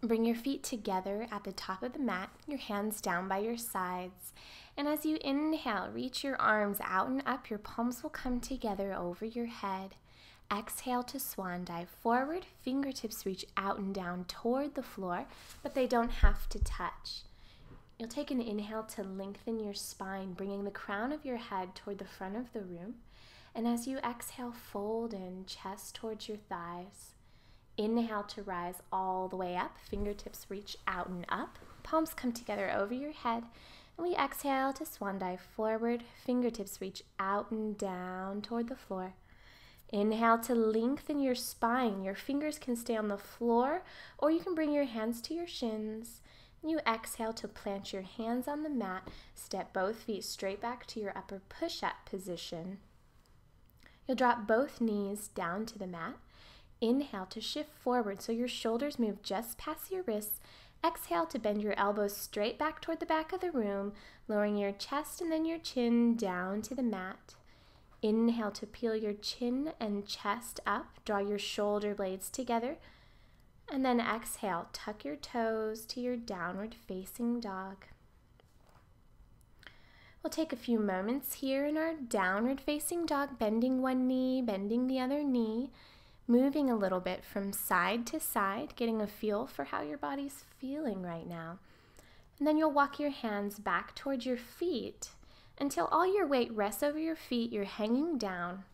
Bring your feet together at the top of the mat, your hands down by your sides. And as you inhale, reach your arms out and up. Your palms will come together over your head. Exhale to swan dive forward. Fingertips reach out and down toward the floor, but they don't have to touch. You'll take an inhale to lengthen your spine, bringing the crown of your head toward the front of the room. And as you exhale, fold in, chest towards your thighs. Inhale to rise all the way up. Fingertips reach out and up. Palms come together over your head. And we exhale to swan dive forward. Fingertips reach out and down toward the floor. Inhale to lengthen your spine. Your fingers can stay on the floor, or you can bring your hands to your shins. You exhale to plant your hands on the mat. Step both feet straight back to your upper push-up position. You'll drop both knees down to the mat. Inhale to shift forward so your shoulders move just past your wrists. Exhale to bend your elbows straight back toward the back of the room, lowering your chest and then your chin down to the mat. Inhale to peel your chin and chest up. Draw your shoulder blades together. And then exhale, tuck your toes to your downward facing dog. We'll take a few moments here in our downward facing dog, bending one knee, bending the other knee. Moving a little bit from side to side, getting a feel for how your body's feeling right now. And then you'll walk your hands back towards your feet until all your weight rests over your feet. You're hanging down.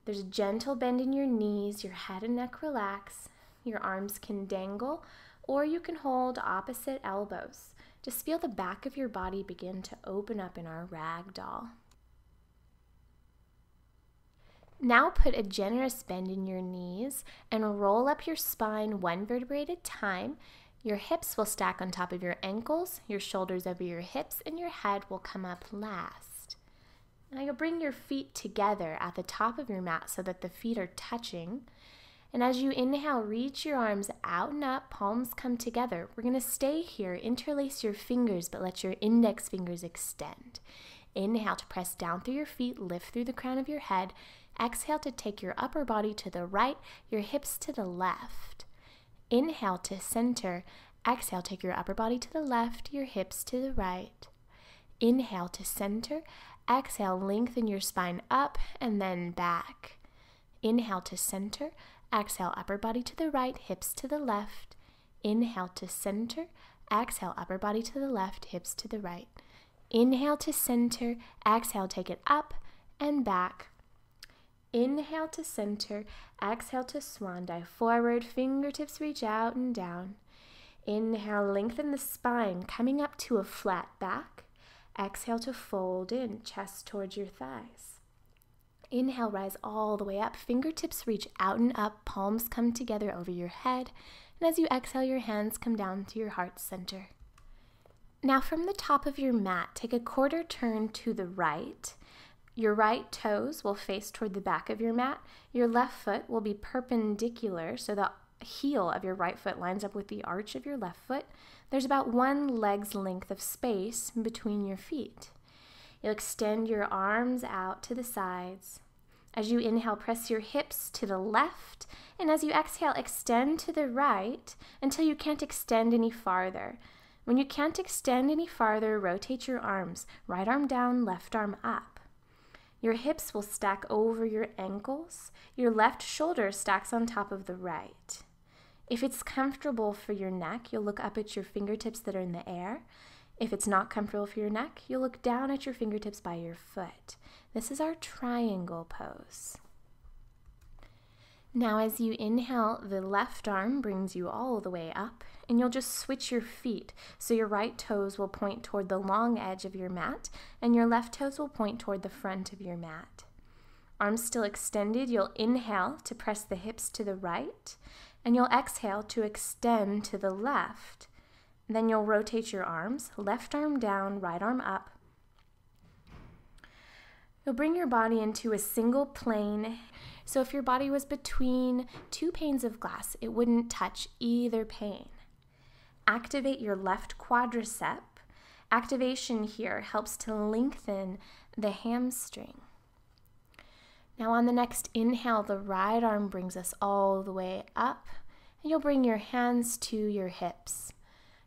There's a gentle bend in your knees, your head and neck relax. Your arms can dangle, or you can hold opposite elbows. Just feel the back of your body begin to open up in our rag doll. Now put a generous bend in your knees and roll up your spine one vertebrae at a time. Your hips will stack on top of your ankles, your shoulders over your hips, and your head will come up last. Now you'll bring your feet together at the top of your mat so that the feet are touching. And as you inhale, reach your arms out and up, palms come together. We're going to stay here, interlace your fingers, but let your index fingers extend. Inhale to press down through your feet, lift through the crown of your head. Exhale to take your upper body to the right, your hips to the left. Inhale to center. Exhale, take your upper body to the left, your hips to the right. Inhale to center. Exhale, lengthen your spine up and then back. Inhale to center. Exhale, upper body to the right, hips to the left. Inhale to center. Exhale, upper body to the left, hips to the right. Inhale to center. Exhale, take it up and back. Inhale to center, exhale to swan dive forward, fingertips reach out and down. Inhale, lengthen the spine, coming up to a flat back. Exhale to fold in, chest towards your thighs. Inhale, rise all the way up, fingertips reach out and up, palms come together over your head. And as you exhale, your hands come down to your heart center. Now from the top of your mat, take a quarter turn to the right. Your right toes will face toward the back of your mat. Your left foot will be perpendicular, so the heel of your right foot lines up with the arch of your left foot. There's about one leg's length of space between your feet. You'll extend your arms out to the sides. As you inhale, press your hips to the left, and as you exhale, extend to the right until you can't extend any farther. When you can't extend any farther, rotate your arms, right arm down, left arm up. Your hips will stack over your ankles. Your left shoulder stacks on top of the right. If it's comfortable for your neck, you'll look up at your fingertips that are in the air. If it's not comfortable for your neck, you'll look down at your fingertips by your foot. This is our triangle pose. Now as you inhale, the left arm brings you all the way up, and you'll just switch your feet. So your right toes will point toward the long edge of your mat, and your left toes will point toward the front of your mat. Arms still extended, you'll inhale to press the hips to the right, and you'll exhale to extend to the left. Then you'll rotate your arms, left arm down, right arm up. You'll bring your body into a single plane. So if your body was between two panes of glass, it wouldn't touch either pane. Activate your left quadricep. Activation here helps to lengthen the hamstring. Now on the next inhale, the right arm brings us all the way up, And you'll bring your hands to your hips.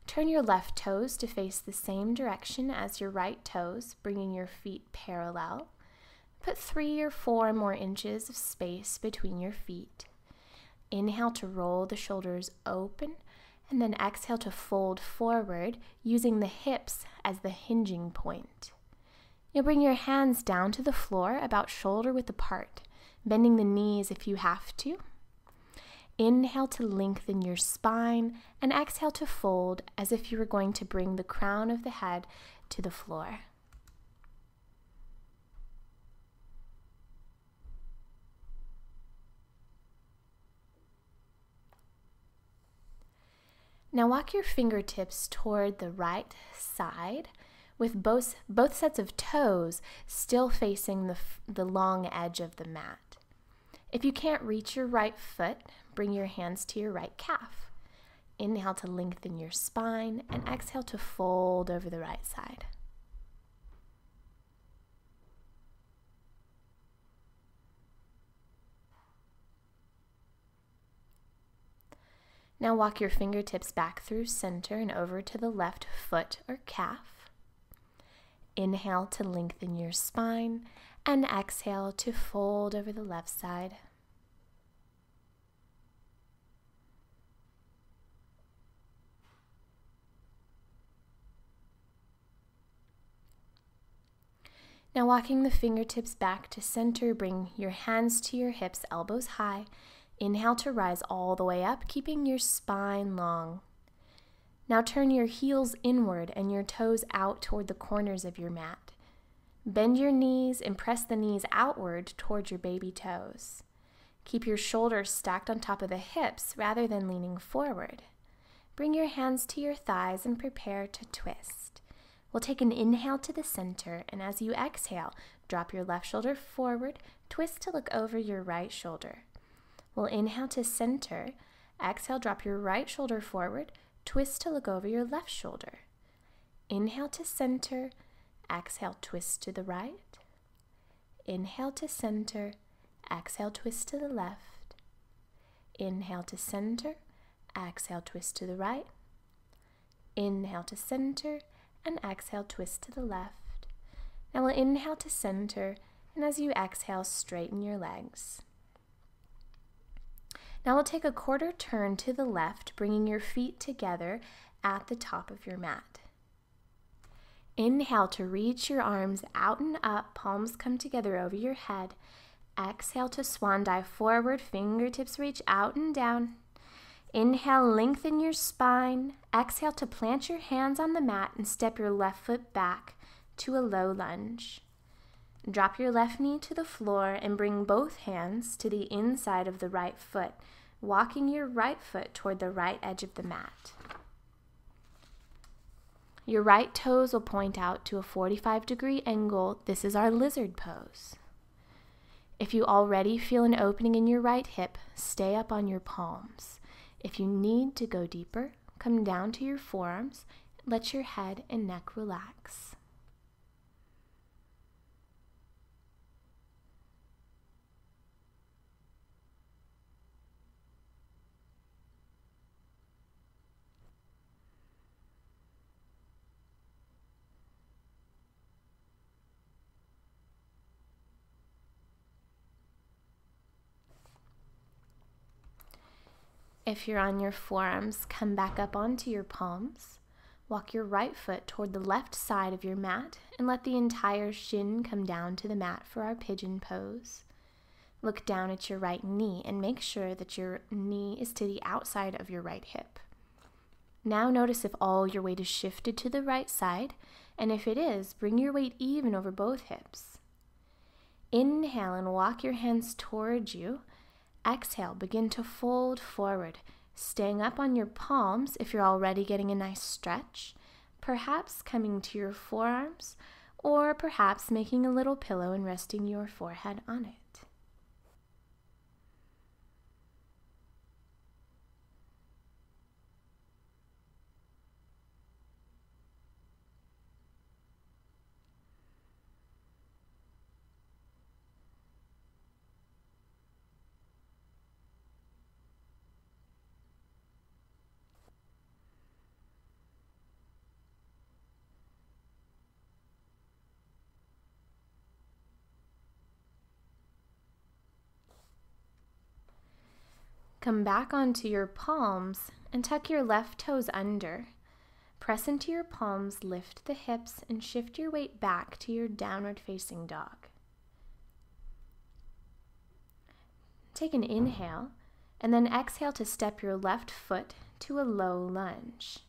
Turn your left toes to face the same direction as your right toes, bringing your feet parallel. Put 3 or 4 more inches of space between your feet. Inhale to roll the shoulders open, and then exhale to fold forward, using the hips as the hinging point. You'll bring your hands down to the floor about shoulder width apart, bending the knees if you have to. Inhale to lengthen your spine, and exhale to fold as if you were going to bring the crown of the head to the floor. Now walk your fingertips toward the right side with both sets of toes still facing the long edge of the mat. If you can't reach your right foot, bring your hands to your right calf. Inhale to lengthen your spine, and exhale to fold over the right side. Now walk your fingertips back through center and over to the left foot or calf. Inhale to lengthen your spine, and exhale to fold over the left side. Now walking the fingertips back to center, bring your hands to your hips, elbows high. Inhale to rise all the way up, keeping your spine long. Now turn your heels inward and your toes out toward the corners of your mat. Bend your knees and press the knees outward toward your baby toes. Keep your shoulders stacked on top of the hips rather than leaning forward. Bring your hands to your thighs and prepare to twist. We'll take an inhale to the center, and as you exhale, drop your left shoulder forward, twist to look over your right shoulder. We'll inhale to center, exhale, drop your right shoulder forward, twist to look over your left shoulder. Inhale to center, exhale, twist to the right. Inhale to center, exhale, twist to the left. Inhale to center, exhale, twist to the right. Inhale to center, and exhale, twist to the left. Now we'll inhale to center, and as you exhale, straighten your legs. Now we'll take a quarter turn to the left, bringing your feet together at the top of your mat. Inhale to reach your arms out and up, palms come together over your head. Exhale to swan dive forward, fingertips reach out and down. Inhale, lengthen your spine. Exhale to plant your hands on the mat and step your left foot back to a low lunge. Drop your left knee to the floor and bring both hands to the inside of the right foot, walking your right foot toward the right edge of the mat. Your right toes will point out to a 45-degree angle. This is our lizard pose. If you already feel an opening in your right hip, stay up on your palms. If you need to go deeper, come down to your forearms. Let your head and neck relax. If you're on your forearms, come back up onto your palms. Walk your right foot toward the left side of your mat and let the entire shin come down to the mat for our pigeon pose. Look down at your right knee and make sure that your knee is to the outside of your right hip. Now notice if all your weight is shifted to the right side, and if it is, bring your weight even over both hips. Inhale and walk your hands towards you. Exhale, begin to fold forward, staying up on your palms if you're already getting a nice stretch, perhaps coming to your forearms, or perhaps making a little pillow and resting your forehead on it. come back onto your palms and tuck your left toes under. Press into your palms, lift the hips, and shift your weight back to your downward facing dog. Take an inhale, and then exhale to step your left foot to a low lunge.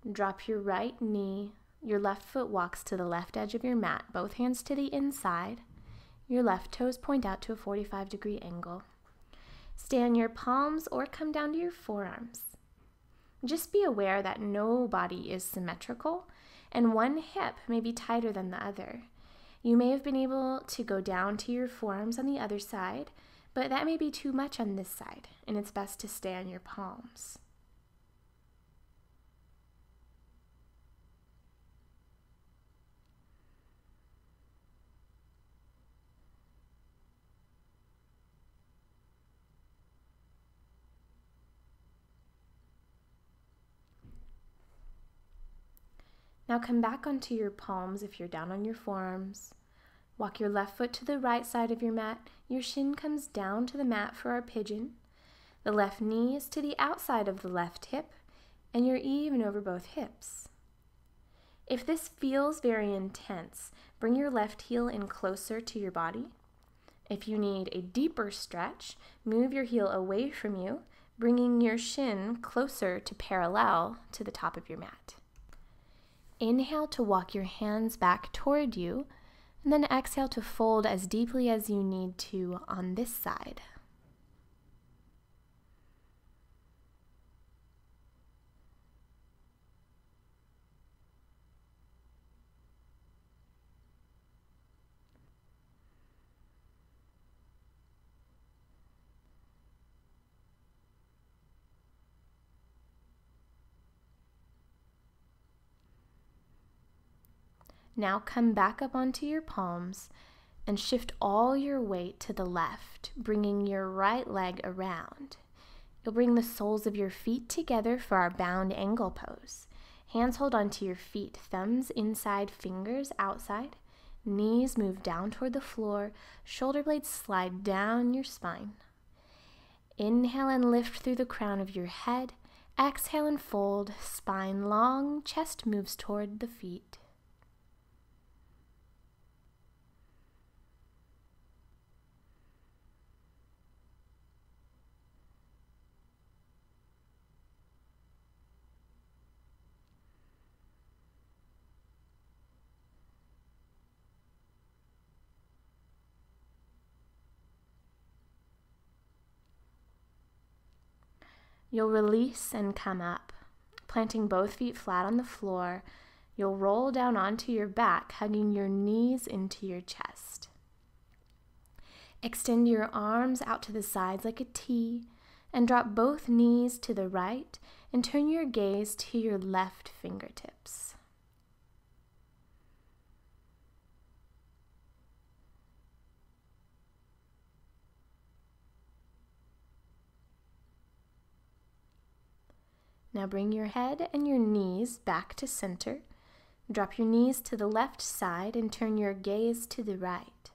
Drop your right knee. Your left foot walks to the left edge of your mat, both hands to the inside. Your left toes point out to a 45-degree angle. Stay on your palms or come down to your forearms. Just be aware that no body is symmetrical, and one hip may be tighter than the other. You may have been able to go down to your forearms on the other side, but that may be too much on this side, and it's best to stay on your palms. Now come back onto your palms if you're down on your forearms. Walk your left foot to the right side of your mat. Your shin comes down to the mat for our pigeon. The left knee is to the outside of the left hip, and you're even over both hips. If this feels very intense, bring your left heel in closer to your body. If you need a deeper stretch, move your heel away from you, bringing your shin closer to parallel to the top of your mat. Inhale to walk your hands back toward you, and then exhale to fold as deeply as you need to on this side. Now come back up onto your palms and shift all your weight to the left, bringing your right leg around. You'll bring the soles of your feet together for our bound angle pose. Hands hold onto your feet, thumbs inside, fingers outside. Knees move down toward the floor, shoulder blades slide down your spine. Inhale and lift through the crown of your head. Exhale and fold, spine long, chest moves toward the feet. You'll release and come up, planting both feet flat on the floor. You'll roll down onto your back, hugging your knees into your chest. Extend your arms out to the sides like a T, and drop both knees to the right, and turn your gaze to your left fingertips. Now bring your head and your knees back to center. Drop your knees to the left side and turn your gaze to the right.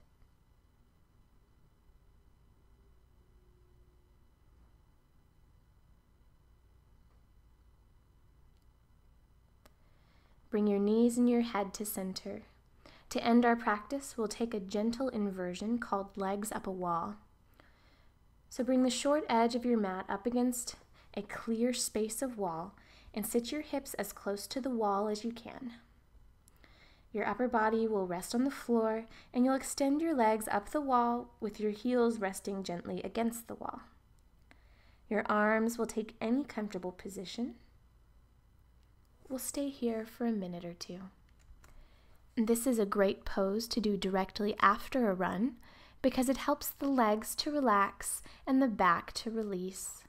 Bring your knees and your head to center. To end our practice, we'll take a gentle inversion called legs up a wall. So bring the short edge of your mat up against a clear space of wall and sit your hips as close to the wall as you can. Your upper body will rest on the floor, and you'll extend your legs up the wall with your heels resting gently against the wall. Your arms will take any comfortable position. We'll stay here for a minute or two. This is a great pose to do directly after a run because it helps the legs to relax and the back to release.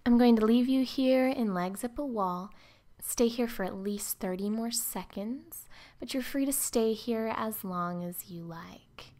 I'm going to leave you here in legs up a wall. Stay here for at least 30 more seconds, but you're free to stay here as long as you like.